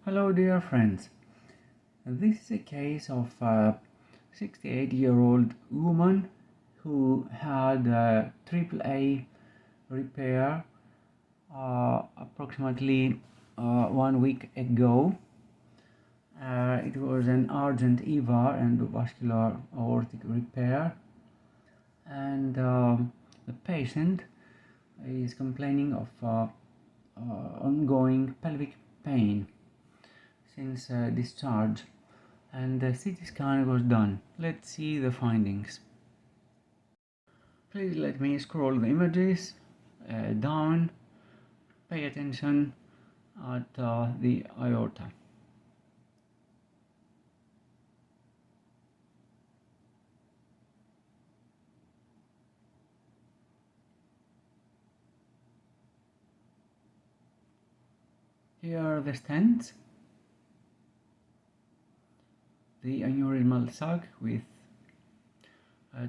Hello dear friends, this is a case of a 68-year-old woman who had a AAA repair approximately 1 week ago. It was an urgent EVAR endovascular aortic repair, and the patient is complaining of ongoing pelvic pain since discharge, and the CT scan was done. Let's see the findings. Please let me scroll the images down. Pay attention at the aorta. Here are the stents, the aneurysmal sac with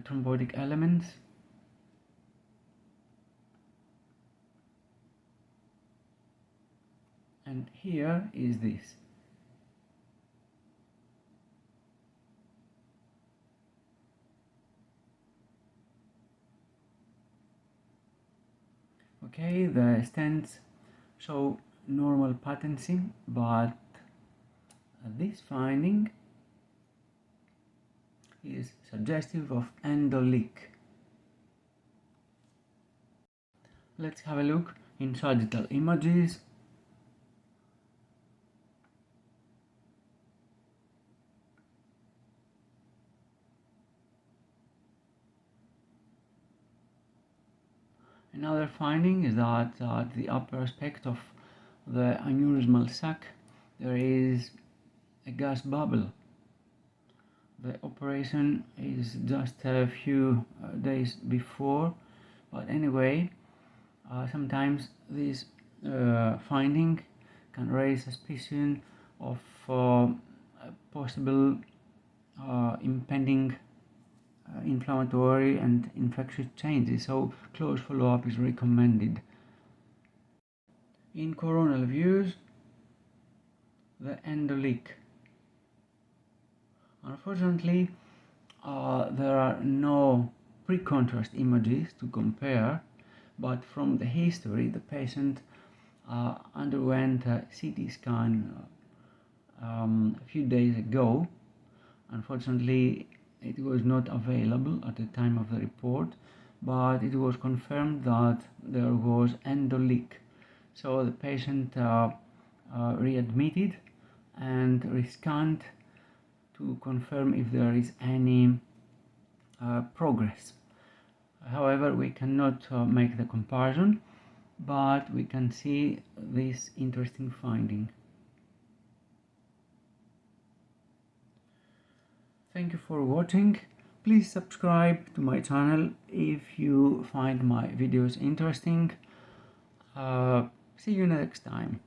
thrombotic elements, and here is this. Okay, the stents show normal patency, but this finding is suggestive of endoleak. Let's have a look in sagittal images. Another finding is that at the upper aspect of the aneurysmal sac there is a gas bubble. The operation is just a few days before, but anyway, sometimes this finding can raise suspicion of possible impending inflammatory and infectious changes, so close follow-up is recommended. In coronal views, the endoleak. Unfortunately, there are no pre-contrast images to compare, but from the history, the patient underwent a CT scan a few days ago. Unfortunately, it was not available at the time of the report, but it was confirmed that there was endoleak. So the patient readmitted and rescanned to confirm if there is any progress. However, we cannot make the comparison, but we can see this interesting finding. Thank you for watching. Please subscribe to my channel if you find my videos interesting. See you next time.